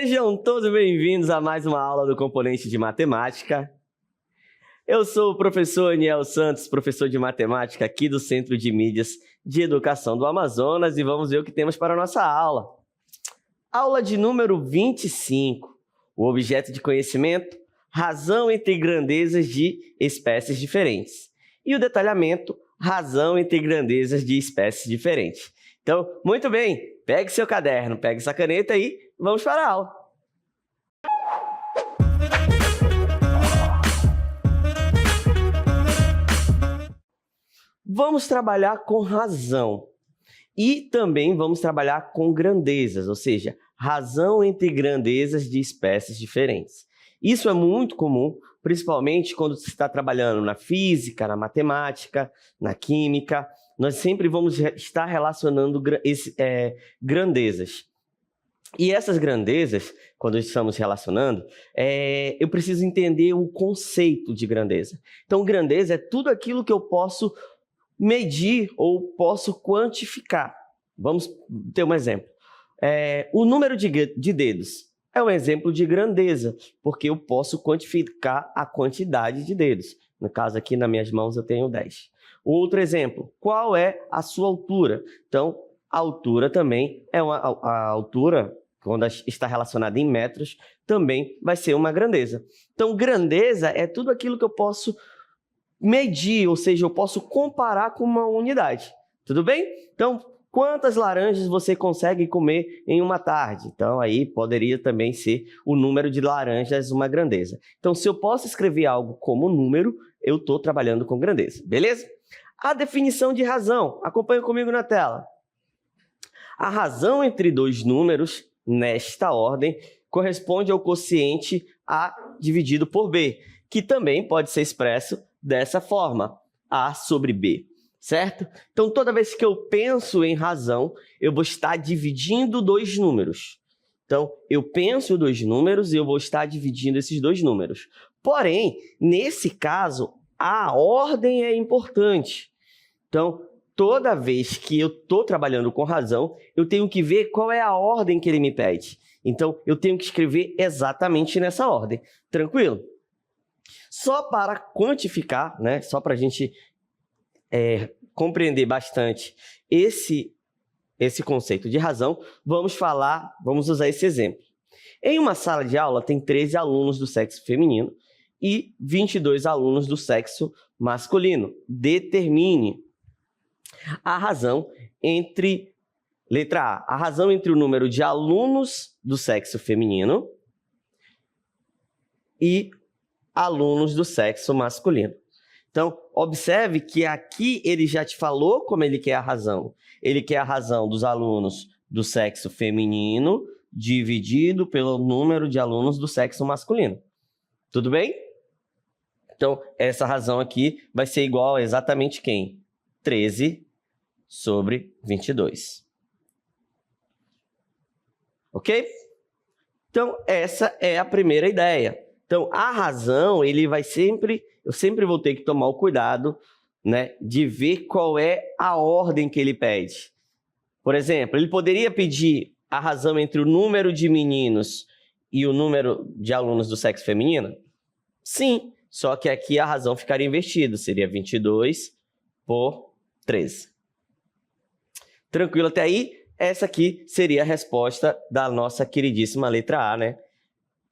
Sejam todos bem-vindos a mais uma aula do Componente de Matemática. Eu sou o professor Aniel Santos, professor de matemática aqui do Centro de Mídias de Educação do Amazonas, e vamos ver o que temos para a nossa aula. Aula de número 25, o objeto de conhecimento, razão entre grandezas de espécies diferentes. E o detalhamento, razão entre grandezas de espécies diferentes. Então, muito bem, pegue seu caderno, pegue sua caneta e vamos para a aula. Vamos trabalhar com razão e também vamos trabalhar com grandezas, ou seja, razão entre grandezas de espécies diferentes. Isso é muito comum, principalmente quando se está trabalhando na física, na matemática, na química. Nós sempre vamos estar relacionando grandezas. E essas grandezas, quando estamos relacionando, eu preciso entender o conceito de grandeza. Então, grandeza é tudo aquilo que eu posso medir ou posso quantificar. Vamos ter um exemplo. O número de dedos é um exemplo de grandeza, porque eu posso quantificar a quantidade de dedos. No caso aqui, nas minhas mãos, eu tenho 10. Outro exemplo, qual é a sua altura? Então, a altura também é a altura, quando está relacionada em metros, também vai ser uma grandeza. Então, grandeza é tudo aquilo que eu posso medir, ou seja, eu posso comparar com uma unidade. Tudo bem? Então, quantas laranjas você consegue comer em uma tarde? Então, aí poderia também ser o número de laranjas uma grandeza. Então, se eu posso escrever algo como número, eu estou trabalhando com grandeza, beleza? A definição de razão, acompanha comigo na tela. A razão entre dois números, nesta ordem, corresponde ao quociente A dividido por B, que também pode ser expresso dessa forma, A sobre B, certo? Então, toda vez que eu penso em razão, eu vou estar dividindo dois números. Então, eu penso dois números e eu vou estar dividindo esses dois números. Porém, nesse caso, a ordem é importante. Então, toda vez que eu estou trabalhando com razão, eu tenho que ver qual é a ordem que ele me pede. Então, eu tenho que escrever exatamente nessa ordem. Tranquilo? Só para quantificar, né? Só para a gente compreender bastante esse conceito de razão, vamos usar esse exemplo. Em uma sala de aula, tem 13 alunos do sexo feminino e 22 alunos do sexo masculino. Determine a razão entre, letra A, a razão entre o número de alunos do sexo feminino e alunos do sexo masculino. Então, observe que aqui ele já te falou como ele quer a razão. Ele quer a razão dos alunos do sexo feminino dividido pelo número de alunos do sexo masculino. Tudo bem? Então, essa razão aqui vai ser igual a exatamente quem? 13 sobre 22. Ok? Então, essa é a primeira ideia. Então, a razão, eu sempre vou ter que tomar o cuidado, né, de ver qual é a ordem que ele pede. Por exemplo, ele poderia pedir a razão entre o número de meninos e o número de alunos do sexo feminino? Sim, só que aqui a razão ficaria invertida, seria 22 por 13. Tranquilo até aí? Essa aqui seria a resposta da nossa queridíssima letra A, né?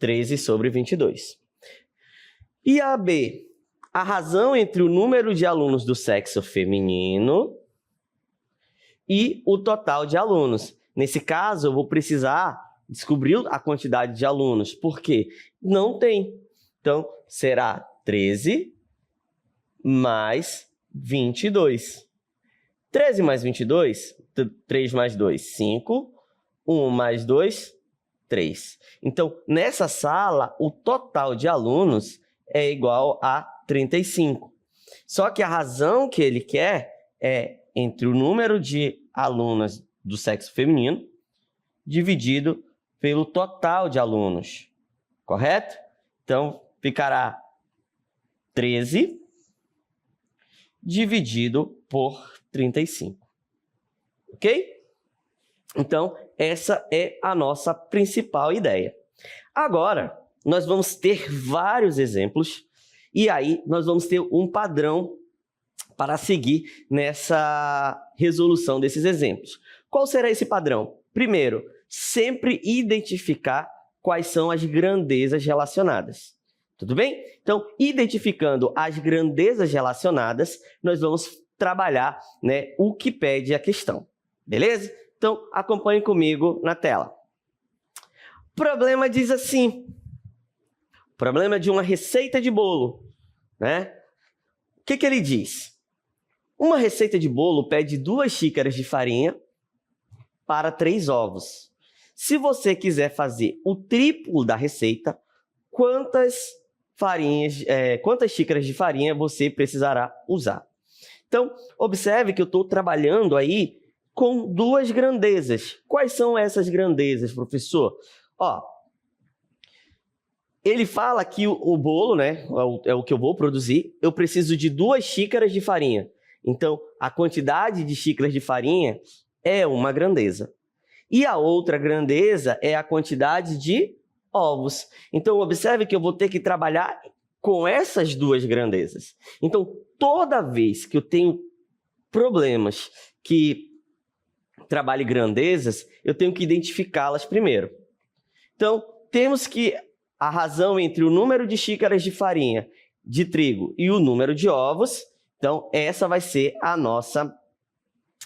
13 sobre 22. E a B? A razão entre o número de alunos do sexo feminino e o total de alunos. Nesse caso, eu vou precisar descobrir a quantidade de alunos. Por quê? Não tem. Então, será 13 mais 22. 13 mais 22, 3 mais 2, 5. 1 mais 2, 3. Então, nessa sala, o total de alunos é igual a 35. Só que a razão que ele quer é entre o número de alunas do sexo feminino dividido pelo total de alunos. Correto? Então, ficará 13 dividido por 35. Ok? Então, essa é a nossa principal ideia. Agora, nós vamos ter vários exemplos e aí nós vamos ter um padrão para seguir nessa resolução desses exemplos. Qual será esse padrão? Primeiro, sempre identificar quais são as grandezas relacionadas. Tudo bem? Então, identificando as grandezas relacionadas, nós vamos trabalhar, né, o que pede a questão. Beleza? Então, acompanhe comigo na tela. O problema diz assim, problema de uma receita de bolo, né? O que ele diz? Uma receita de bolo pede 2 xícaras de farinha para 3 ovos. Se você quiser fazer o triplo da receita, quantas xícaras de farinha você precisará usar? Então, observe que eu estou trabalhando aí com 2 grandezas. Quais são essas grandezas, professor? Ó, ele fala que o bolo, né, é o que eu vou produzir, eu preciso de 2 xícaras de farinha. Então, a quantidade de xícaras de farinha é uma grandeza. E a outra grandeza é a quantidade de ovos. Então, observe que eu vou ter que trabalhar com essas 2 grandezas. Então, toda vez que eu tenho problemas que trabalhem grandezas, eu tenho que identificá-las primeiro. Então, temos que a razão entre o número de xícaras de farinha de trigo e o número de ovos, então essa vai ser a nossa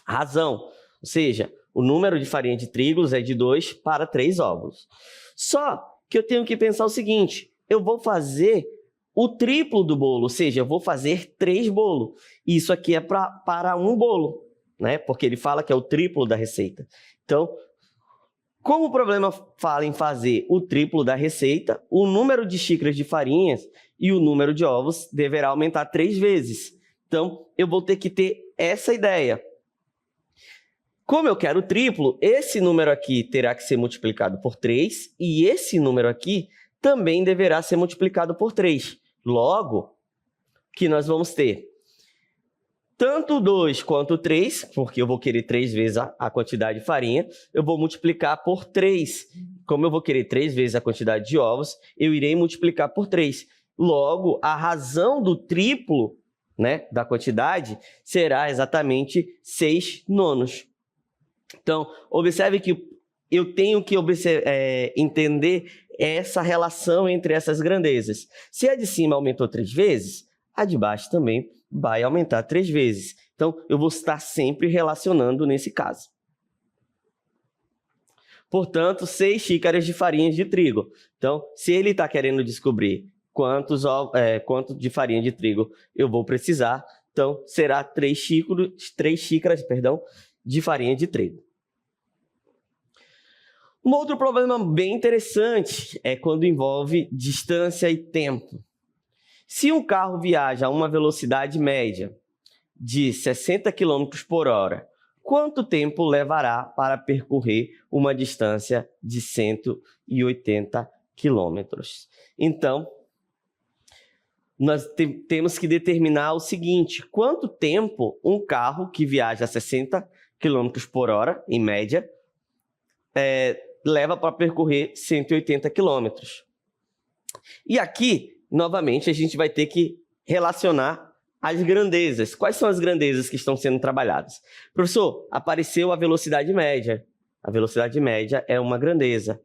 razão. Ou seja, o número de farinha de trigo é de 2 para 3 ovos. Só que eu tenho que pensar o seguinte, eu vou fazer o triplo do bolo, ou seja, eu vou fazer 3 bolos. Isso aqui é para um bolo, né? Porque ele fala que é o triplo da receita. Então, como o problema fala em fazer o triplo da receita, o número de xícaras de farinhas e o número de ovos deverá aumentar 3 vezes. Então, eu vou ter que ter essa ideia. Como eu quero o triplo, esse número aqui terá que ser multiplicado por 3 e esse número aqui também deverá ser multiplicado por 3. Logo, que nós vamos ter tanto o 2 quanto o 3, porque eu vou querer 3 vezes a quantidade de farinha, eu vou multiplicar por 3. Como eu vou querer 3 vezes a quantidade de ovos, eu irei multiplicar por 3. Logo, a razão do triplo, né, da quantidade será exatamente 6 nonos. Então, observe que eu tenho que entender essa relação entre essas grandezas. Se a de cima aumentou 3 vezes, a de baixo também vai aumentar 3 vezes. Então, eu vou estar sempre relacionando nesse caso. Portanto, 6 xícaras de farinha de trigo. Então, se ele está querendo descobrir quanto de farinha de trigo eu vou precisar, então será 3 xícaras de farinha de trigo. Um outro problema bem interessante é quando envolve distância e tempo. Se um carro viaja a uma velocidade média de 60 km por hora, quanto tempo levará para percorrer uma distância de 180 km? Então, nós temos que determinar o seguinte, quanto tempo um carro que viaja a 60 km por hora, em média, leva para percorrer 180 km. E aqui, novamente, a gente vai ter que relacionar as grandezas. Quais são as grandezas que estão sendo trabalhadas? Professor, apareceu a velocidade média. A velocidade média é uma grandeza.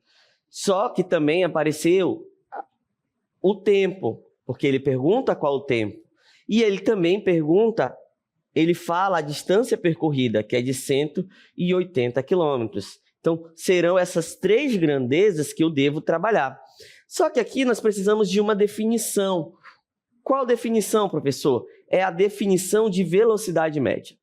Só que também apareceu o tempo, porque ele pergunta qual o tempo. E ele também ele fala a distância percorrida, que é de 180 quilômetros. Então, serão essas 3 grandezas que eu devo trabalhar. Só que aqui nós precisamos de uma definição. Qual definição, professor? É a definição de velocidade média.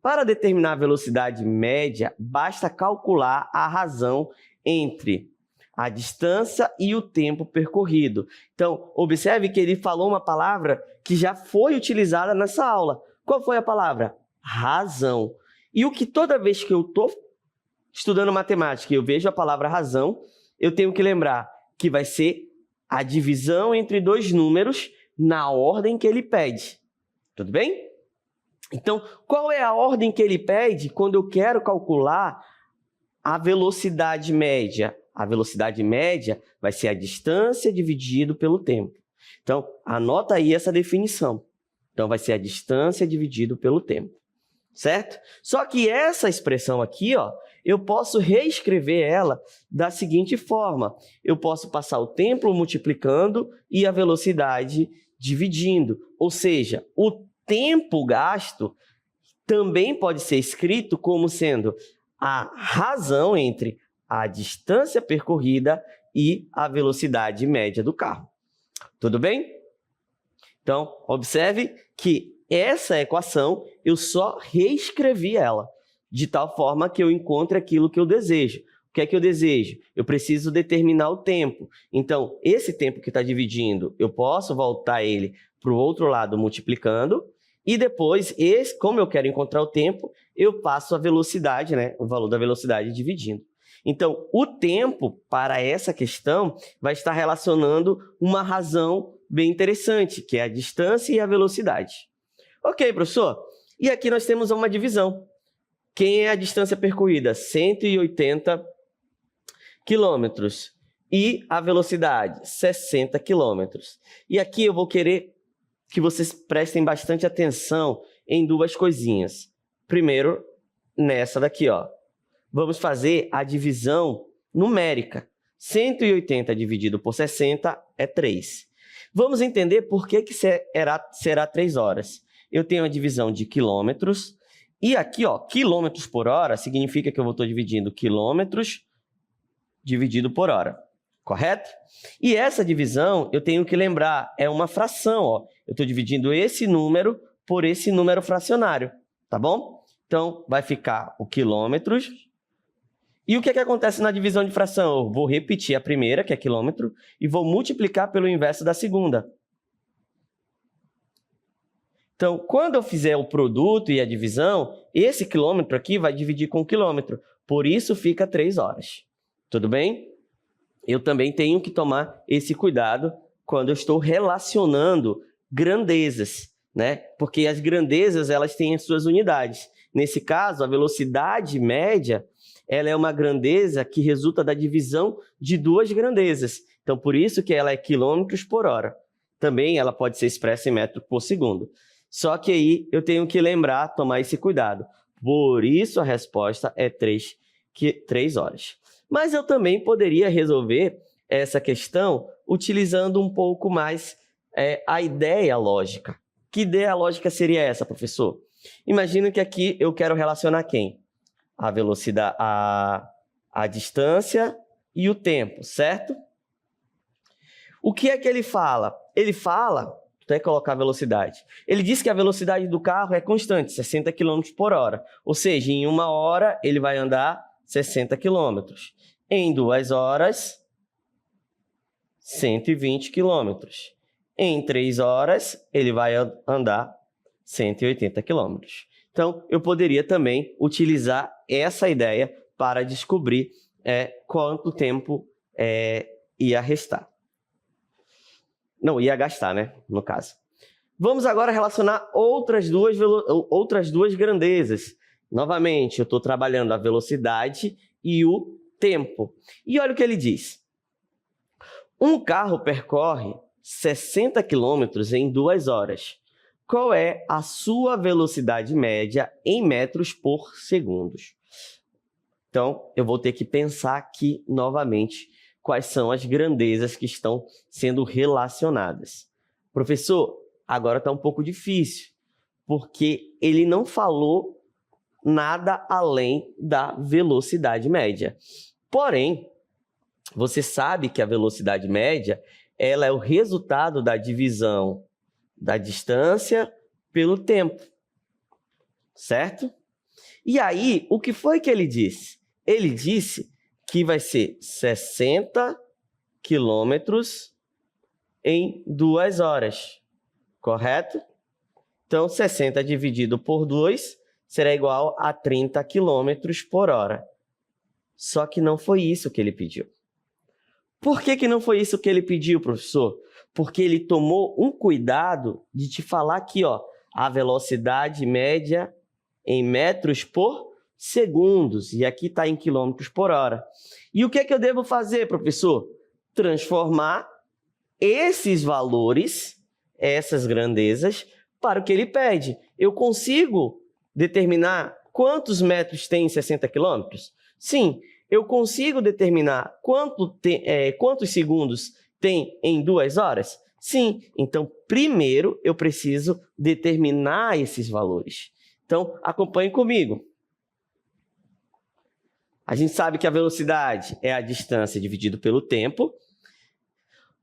Para determinar a velocidade média, basta calcular a razão entre a distância e o tempo percorrido. Então, observe que ele falou uma palavra que já foi utilizada nessa aula. Qual foi a palavra? Razão. E o que toda vez que eu estou estudando matemática e eu vejo a palavra razão, eu tenho que lembrar que vai ser a divisão entre 2 números na ordem que ele pede. Tudo bem? Então, qual é a ordem que ele pede quando eu quero calcular a velocidade média? A velocidade média vai ser a distância dividido pelo tempo. Então, anota aí essa definição. Então, vai ser a distância dividido pelo tempo, certo? Só que essa expressão aqui, ó, eu posso reescrever ela da seguinte forma. Eu posso passar o tempo multiplicando e a velocidade dividindo. Ou seja, o tempo gasto também pode ser escrito como sendo a razão entre a distância percorrida e a velocidade média do carro. Tudo bem? Então, observe que essa equação eu só reescrevi ela, de tal forma que eu encontre aquilo que eu desejo. O que é que eu desejo? Eu preciso determinar o tempo. Então, esse tempo que está dividindo, eu posso voltar ele para o outro lado multiplicando, e depois, como eu quero encontrar o tempo, eu passo a velocidade, né? O valor da velocidade dividindo. Então, o tempo para essa questão vai estar relacionando uma razão bem interessante, que é a distância e a velocidade. Ok, professor? E aqui nós temos uma divisão. Quem é a distância percorrida? 180 quilômetros. E a velocidade? 60 quilômetros. E aqui eu vou querer que vocês prestem bastante atenção em duas coisinhas. Primeiro, nessa daqui, ó. Vamos fazer a divisão numérica. 180 dividido por 60 é 3. Vamos entender por que será 3 horas. Eu tenho a divisão de quilômetros. E aqui, ó, quilômetros por hora significa que eu estou dividindo quilômetros dividido por hora. Correto? E essa divisão, eu tenho que lembrar, é uma fração, ó. Eu estou dividindo esse número por esse número fracionário, tá bom? Então, vai ficar o quilômetros. E o que é que acontece na divisão de fração? Eu vou repetir a primeira, que é quilômetro, e vou multiplicar pelo inverso da segunda. Então, quando eu fizer o produto e a divisão, esse quilômetro aqui vai dividir com o quilômetro. Por isso, fica 3 horas. Tudo bem? Eu também tenho que tomar esse cuidado quando eu estou relacionando grandezas, né? Porque as grandezas, elas têm as suas unidades. Nesse caso, a velocidade média, ela é uma grandeza que resulta da divisão de duas grandezas. Então, por isso que ela é quilômetros por hora. Também ela pode ser expressa em metros por segundo. Só que aí eu tenho que lembrar, tomar esse cuidado. Por isso a resposta é 3 horas. Mas eu também poderia resolver essa questão utilizando um pouco mais a ideia lógica. Que ideia lógica seria essa, professor? Imagina que aqui eu quero relacionar quem? A velocidade, a distância e o tempo, certo? O que é que ele fala? Ele fala, até colocar a velocidade. Ele diz que a velocidade do carro é constante, 60 km por hora. Ou seja, em 1 hora ele vai andar 60 km. Em 2 horas, 120 km. Em 3 horas, ele vai andar 180 km. Então, eu poderia também utilizar essa ideia para descobrir quanto tempo ia restar. Não, ia gastar, né? No caso. Vamos agora relacionar outras duas grandezas. Novamente, eu estou trabalhando a velocidade e o tempo. E olha o que ele diz. Um carro percorre 60 km em 2 horas. Qual é a sua velocidade média em metros por segundo? Então, eu vou ter que pensar aqui novamente quais são as grandezas que estão sendo relacionadas. Professor, agora está um pouco difícil, porque ele não falou nada além da velocidade média. Porém, você sabe que a velocidade média ela é o resultado da divisão da distância pelo tempo, certo? E aí, o que foi que ele disse? Ele disse que vai ser 60 quilômetros em 2 horas, correto? Então, 60 dividido por 2 será igual a 30 quilômetros por hora. Só que não foi isso que ele pediu. Por que não foi isso que ele pediu, professor? Porque ele tomou um cuidado de te falar aqui, ó, a velocidade média em metros por segundos. E aqui está em quilômetros por hora. E o que é que eu devo fazer, professor? Transformar esses valores, essas grandezas, para o que ele pede. Eu consigo determinar quantos metros tem em 60 quilômetros? Sim. Eu consigo determinar quantos segundos tem em 2 horas? Sim. Então, primeiro, eu preciso determinar esses valores. Então, acompanhe comigo. A gente sabe que a velocidade é a distância dividido pelo tempo.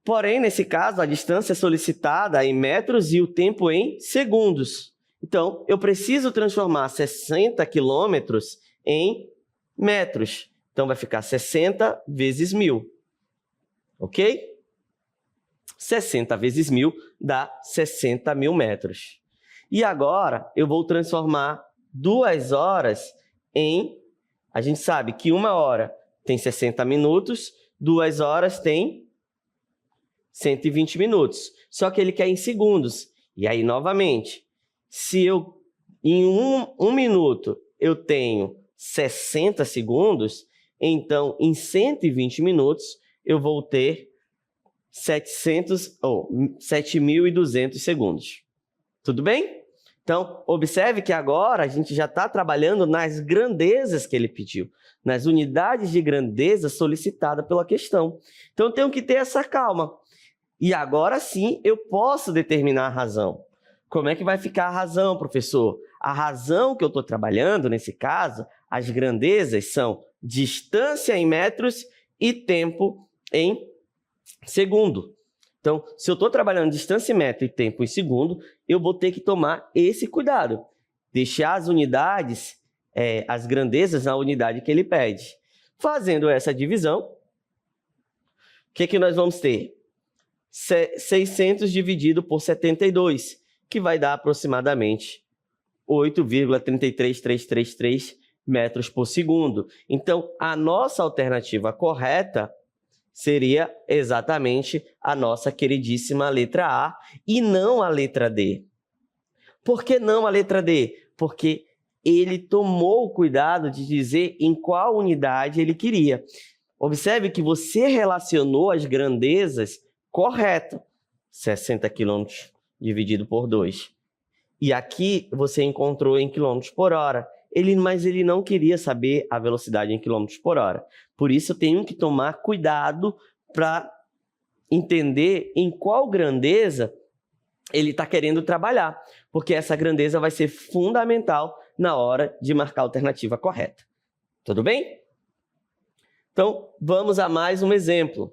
Porém, nesse caso, a distância é solicitada em metros e o tempo em segundos. Então, eu preciso transformar 60 quilômetros em metros. Então, vai ficar 60 vezes 1.000. Ok? 60 vezes 1.000 dá 60.000 metros. E agora, eu vou transformar 2 horas em... A gente sabe que 1 hora tem 60 minutos, 2 horas tem 120 minutos. Só que ele quer em segundos. E aí, novamente, se eu em um minuto eu tenho 60 segundos, então em 120 minutos eu vou ter 7.200 segundos. Tudo bem? Então, observe que agora a gente já está trabalhando nas grandezas que ele pediu, nas unidades de grandeza solicitada pela questão. Então, eu tenho que ter essa calma. E agora sim eu posso determinar a razão. Como é que vai ficar a razão, professor? A razão que eu estou trabalhando, nesse caso, as grandezas são distância em metros e tempo em segundo. Então, se eu estou trabalhando distância em metro e tempo em segundo, eu vou ter que tomar esse cuidado. Deixar as unidades, as grandezas na unidade que ele pede. Fazendo essa divisão, o que nós vamos ter? 600 dividido por 72, que vai dar aproximadamente 8,33333 metros por segundo. Então, a nossa alternativa correta seria exatamente a nossa queridíssima letra A e não a letra D. Por que não a letra D? Porque ele tomou o cuidado de dizer em qual unidade ele queria. Observe que você relacionou as grandezas correto. 60 km dividido por 2. E aqui você encontrou em quilômetros por hora. Mas ele não queria saber a velocidade em quilômetros por hora. Por isso, eu tenho que tomar cuidado para entender em qual grandeza ele está querendo trabalhar. Porque essa grandeza vai ser fundamental na hora de marcar a alternativa correta. Tudo bem? Então, vamos a mais um exemplo.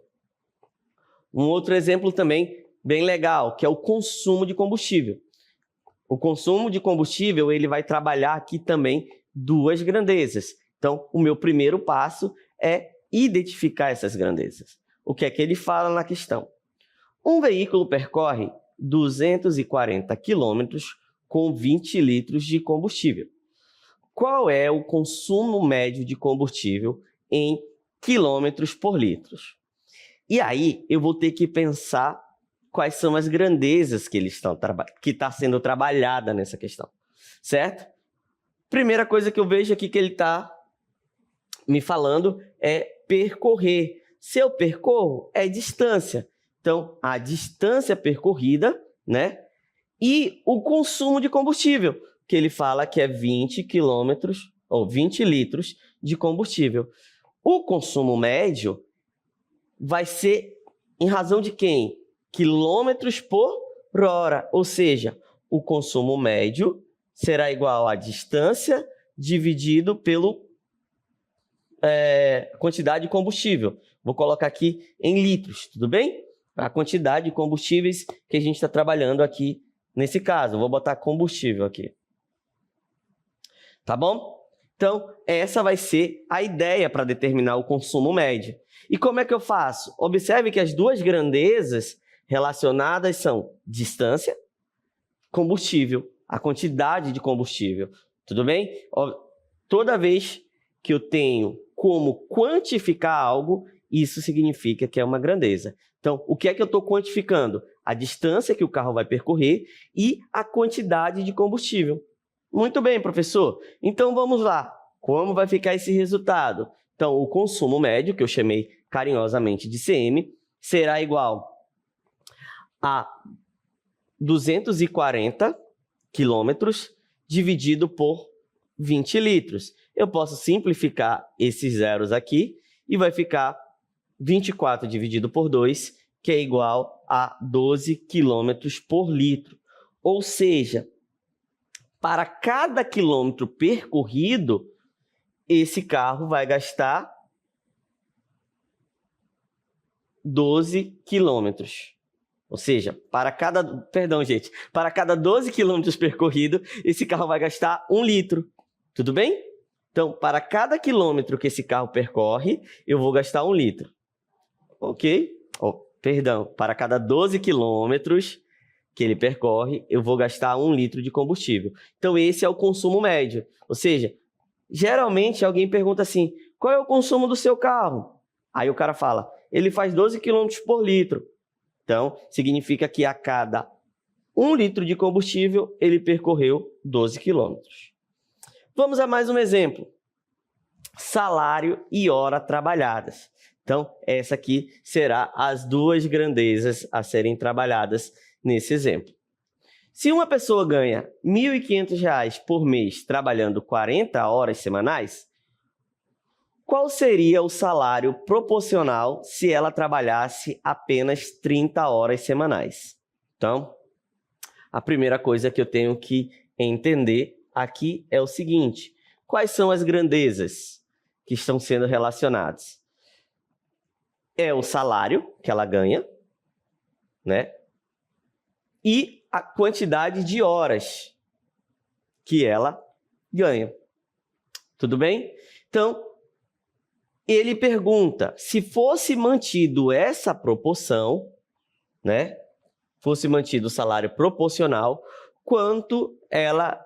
Um outro exemplo também bem legal, que é o consumo de combustível. O consumo de combustível, ele vai trabalhar aqui também 2 grandezas. Então, o meu primeiro passo é identificar essas grandezas. O que é que ele fala na questão? Um veículo percorre 240 quilômetros com 20 litros de combustível. Qual é o consumo médio de combustível em quilômetros por litro? E aí, eu vou ter que pensar quais são as grandezas que está sendo trabalhada nessa questão, certo? Primeira coisa que eu vejo aqui que ele está me falando é percorrer. Se eu percorro, é distância. Então, a distância percorrida, né? E o consumo de combustível, que ele fala que é 20 quilômetros ou 20 litros de combustível. O consumo médio vai ser em razão de quem? Quilômetros por hora, ou seja, o consumo médio será igual à distância dividido pela quantidade de combustível. Vou colocar aqui em litros, tudo bem? A quantidade de combustíveis que a gente está trabalhando aqui nesse caso. Vou botar combustível aqui. Tá bom? Então, essa vai ser a ideia para determinar o consumo médio. E como é que eu faço? Observe que as 2 grandezas relacionadas são distância, combustível, a quantidade de combustível. Tudo bem? Toda vez que eu tenho como quantificar algo, isso significa que é uma grandeza. Então, o que é que eu estou quantificando? A distância que o carro vai percorrer e a quantidade de combustível. Muito bem, professor. Então, vamos lá. Como vai ficar esse resultado? Então, o consumo médio, que eu chamei carinhosamente de CM, será igual a 240 quilômetros dividido por 20 litros. Eu posso simplificar esses zeros aqui e vai ficar 24 dividido por 2, que é igual a 12 quilômetros por litro. Ou seja, para cada quilômetro percorrido, esse carro vai gastar 12 quilômetros. Ou seja, para cada 12 quilômetros percorrido, esse carro vai gastar 1 litro. Tudo bem? Então, para cada quilômetro que esse carro percorre, eu vou gastar 1 litro. Ok? Para cada 12 quilômetros que ele percorre, eu vou gastar 1 litro de combustível. Então, esse é o consumo médio. Ou seja, geralmente alguém pergunta assim, qual é o consumo do seu carro? Aí o cara fala, ele faz 12 quilômetros por litro. Então, significa que a cada 1 litro de combustível, ele percorreu 12 quilômetros. Vamos a mais um exemplo. Salário e hora trabalhadas. Então, essa aqui será as duas grandezas a serem trabalhadas nesse exemplo. Se uma pessoa ganha R$ 1.500 por mês trabalhando 40 horas semanais, qual seria o salário proporcional se ela trabalhasse apenas 30 horas semanais? Então, a primeira coisa que eu tenho que entender aqui é o seguinte: quais são as grandezas que estão sendo relacionadas? É o salário que ela ganha, né? E a quantidade de horas que ela ganha. Tudo bem? Então, ele pergunta, se fosse mantido essa proporção, né? Fosse mantido o salário proporcional, quanto ela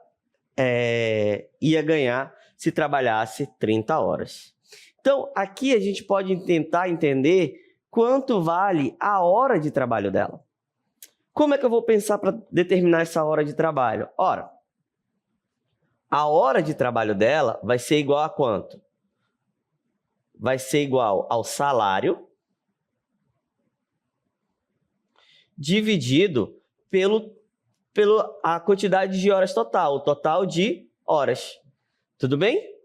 ia ganhar se trabalhasse 30 horas. Então, aqui a gente pode tentar entender quanto vale a hora de trabalho dela. Como é que eu vou pensar para determinar essa hora de trabalho? Ora, a hora de trabalho dela vai ser igual a quanto? Vai ser igual ao salário dividido pela quantidade de horas total, o total de horas. Tudo bem?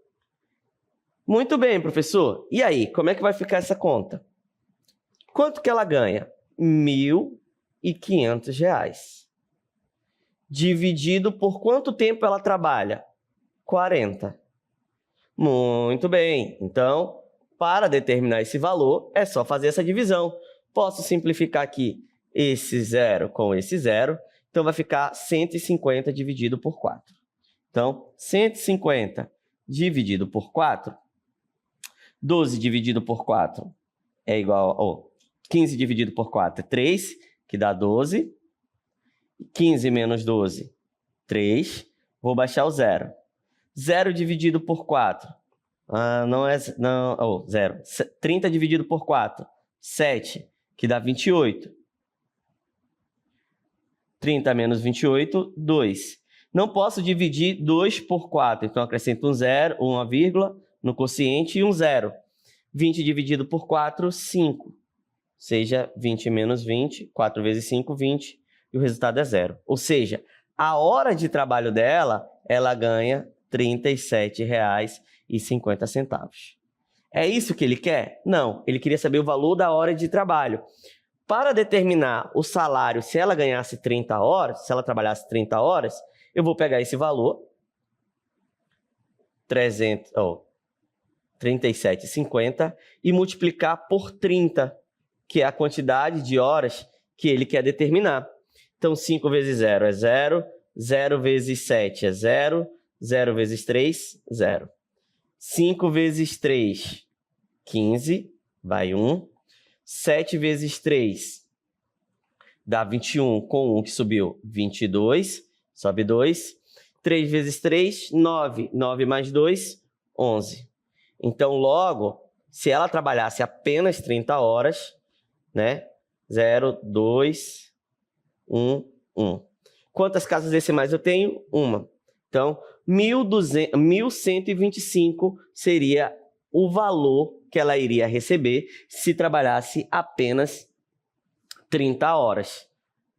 Muito bem, professor. E aí, como é que vai ficar essa conta? Quanto que ela ganha? R$ 1.500. Dividido por quanto tempo ela trabalha? 40. Muito bem. Então, para determinar esse valor, é só fazer essa divisão. Posso simplificar aqui esse zero com esse zero. Então, vai ficar 150 dividido por 4. Então, 150 dividido por 4, 12 dividido por 4 é igual a 15 dividido por 4 é 3, que dá 12. 15 menos 12, 3. Vou baixar o zero. 0 dividido por 4. Zero. 30 dividido por 4, 7, que dá 28. 30 menos 28, 2. Não posso dividir 2 por 4, então acrescento um zero, uma vírgula no quociente e um zero. 20 dividido por 4, 5. Ou seja, 20 menos 20, 4 vezes 5, 20, e o resultado é zero. Ou seja, a hora de trabalho dela, ela ganha R$ 37,50. É isso que ele quer? Não, ele queria saber o valor da hora de trabalho. Para determinar o salário, se ela ganhasse 30 horas, se ela trabalhasse 30 horas, eu vou pegar esse valor, 37,50, e multiplicar por 30, que é a quantidade de horas que ele quer determinar. Então, 5 vezes 0 é 0, 0 vezes 7 é 0, 0 vezes 3, 0. 5 vezes 3, 15, vai 1. 7 vezes 3 dá 21, com 1 que subiu, 22, sobe 2. 3 vezes 3, 9. 9 mais 2, 11. Então, logo, se ela trabalhasse apenas 30 horas, né? 0, 2, 1, 1. Quantas casas decimais eu tenho? Uma. Então, 1.125 seria o valor que ela iria receber se trabalhasse apenas 30 horas.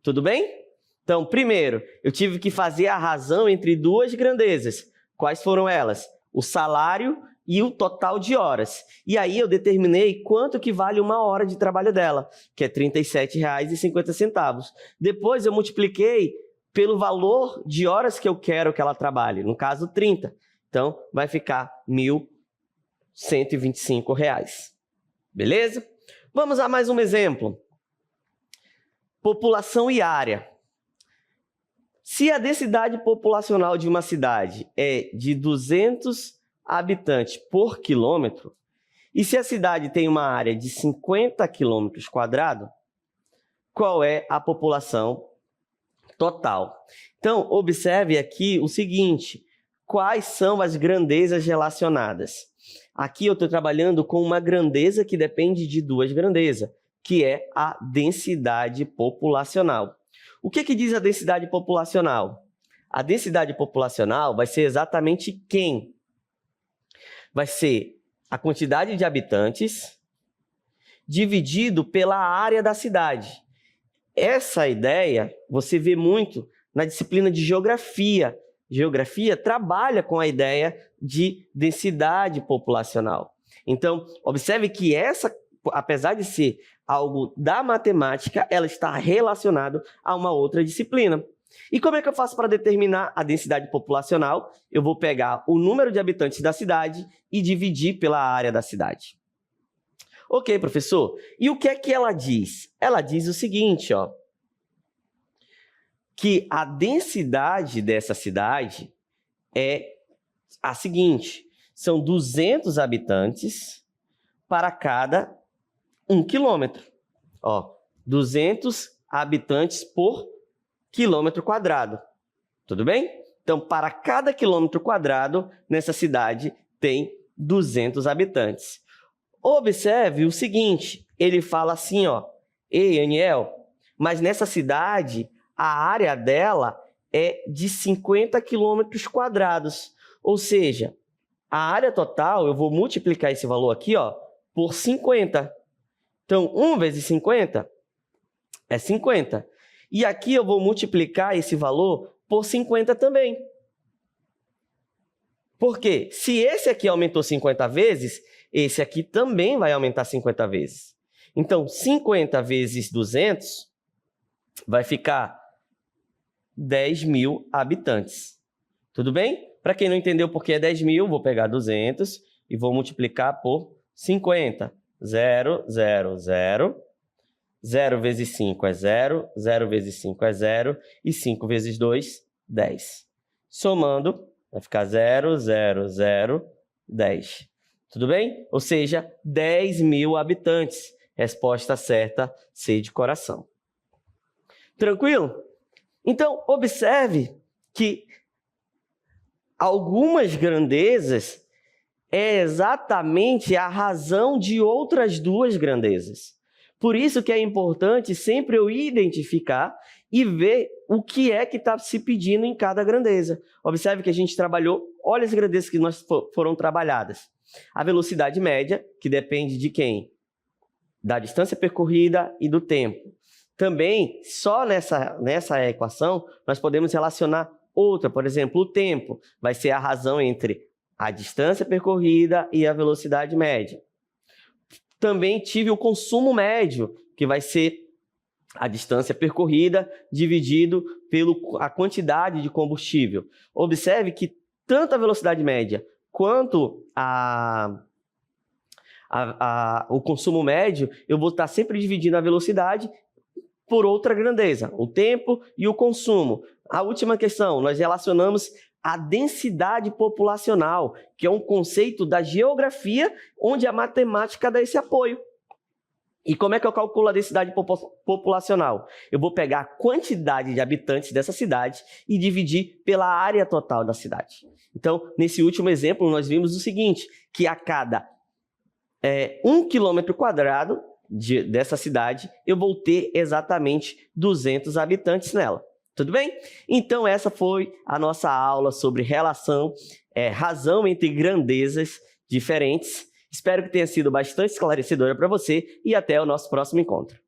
Tudo bem? Então, primeiro, eu tive que fazer a razão entre duas grandezas. Quais foram elas? O salário e o total de horas. E aí eu determinei quanto que vale uma hora de trabalho dela, que é R$ 37,50. Depois eu multipliquei pelo valor de horas que eu quero que ela trabalhe, no caso 30. Então, vai ficar R$ 1.125. Beleza? Vamos a mais um exemplo. População e área. Se a densidade populacional de uma cidade é de 200 habitantes por quilômetro, e se a cidade tem uma área de 50 quilômetros quadrados, qual é a população total? Então, observe aqui o seguinte, quais são as grandezas relacionadas? Aqui eu estou trabalhando com uma grandeza que depende de duas grandezas, que é a densidade populacional. O que diz a densidade populacional? A densidade populacional vai ser exatamente quem? Vai ser a quantidade de habitantes dividido pela área da cidade. Essa ideia você vê muito na disciplina de geografia. Geografia trabalha com a ideia de densidade populacional. Então, observe que essa, apesar de ser algo da matemática, ela está relacionada a uma outra disciplina. E como é que eu faço para determinar a densidade populacional? Eu vou pegar o número de habitantes da cidade e dividir pela área da cidade. Ok, professor. E o que é que ela diz? Ela diz o seguinte, ó, que a densidade dessa cidade é a seguinte, são 200 habitantes para cada 1 quilômetro. Ó, 200 habitantes por quilômetro quadrado. Tudo bem? Então, para cada quilômetro quadrado, nessa cidade tem 200 habitantes. Observe o seguinte, ele fala assim, ó, ei, Aniel, mas nessa cidade, a área dela é de 50 quilômetros quadrados. Ou seja, a área total, eu vou multiplicar esse valor aqui, ó, por 50. Então, 1 vezes 50 é 50. E aqui eu vou multiplicar esse valor por 50 também. Por quê? Se esse aqui aumentou 50 vezes, esse aqui também vai aumentar 50 vezes. Então, 50 vezes 200 vai ficar 10.000 habitantes. Tudo bem? Para quem não entendeu por que é 10.000, vou pegar 200 e vou multiplicar por 50. 0, 0, 0. 0 vezes 5 é 0, 0 vezes 5 é 0 e 5 vezes 2, 10. Somando, vai ficar 0, 0, 0, 10. Tudo bem? Ou seja, 10.000 habitantes. Resposta certa, C de coração. Tranquilo? Então, observe que algumas grandezas é exatamente a razão de outras duas grandezas. Por isso que é importante sempre eu identificar e ver o que é que está se pedindo em cada grandeza. Observe que a gente trabalhou, olha as grandezas que foram trabalhadas. A velocidade média, que depende de quem? Da distância percorrida e do tempo. Também, só nessa equação, nós podemos relacionar outra, por exemplo, o tempo. Vai ser a razão entre a distância percorrida e a velocidade média. Também tive o consumo médio, que vai ser a distância percorrida dividido pela quantidade de combustível. Observe que tanto a velocidade média quanto o consumo médio, eu vou estar sempre dividindo a velocidade por outra grandeza, o tempo e o consumo. A última questão, nós relacionamos a densidade populacional, que é um conceito da geografia, onde a matemática dá esse apoio. E como é que eu calculo a densidade populacional? Eu vou pegar a quantidade de habitantes dessa cidade e dividir pela área total da cidade. Então, nesse último exemplo, nós vimos o seguinte, que a cada 1 quilômetro quadrado dessa cidade, eu vou ter exatamente 200 habitantes nela. Tudo bem? Então, essa foi a nossa aula sobre razão entre grandezas diferentes. Espero que tenha sido bastante esclarecedora para você e até o nosso próximo encontro.